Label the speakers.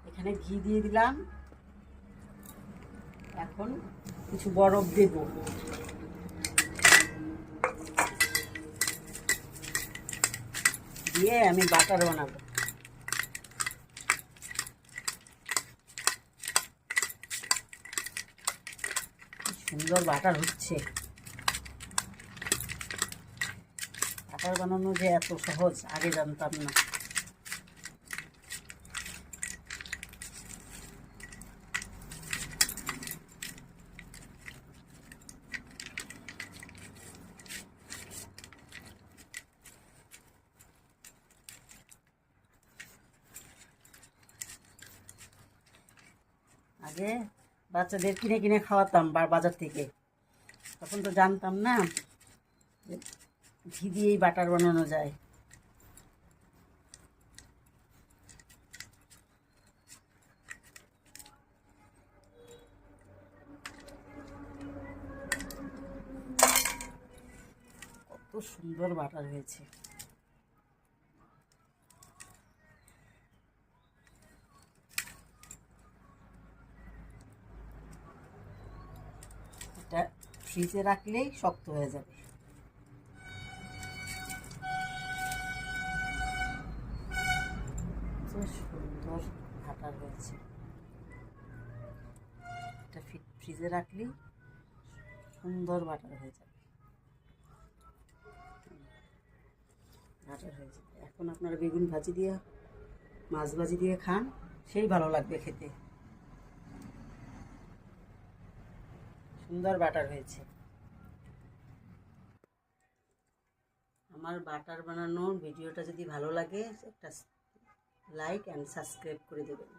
Speaker 1: এখানে ঘি দিয়ে দিলাম। এখন কিছু বরফ দেব। দিয়ে আমি বাটার বানাবো। সুন্দর বাটার হচ্ছে। বাটার বানানো যে এত সহজ আগে জানতাম না। আগে বাচ্চাদের কিনে কিনে খাওয়াতাম বাজার থেকে, তখন তো জানতাম না ঘি দিয়েই বাটার বানানো যায়। কত সুন্দর বাটার হয়েছে। এটা ফ্রিজে রাখলেই শক্ত হয়ে যাবে। সুন্দর বাটার হয়েছে। এটা ফ্রিজে রাখলেই সুন্দর বাটার হয়ে যাবে। বাটার হয়ে যাবে। এখন আপনারা বেগুন ভাজি দিয়ে, মাছ ভাজি দিয়ে খান, সেই ভালো লাগবে খেতে। সুন্দর বাটার হয়েছে। আমার বাটার বানানোর ভিডিওটা যদি ভালো লাগে একটা লাইক অ্যান্ড সাবস্ক্রাইব করে দেবেন।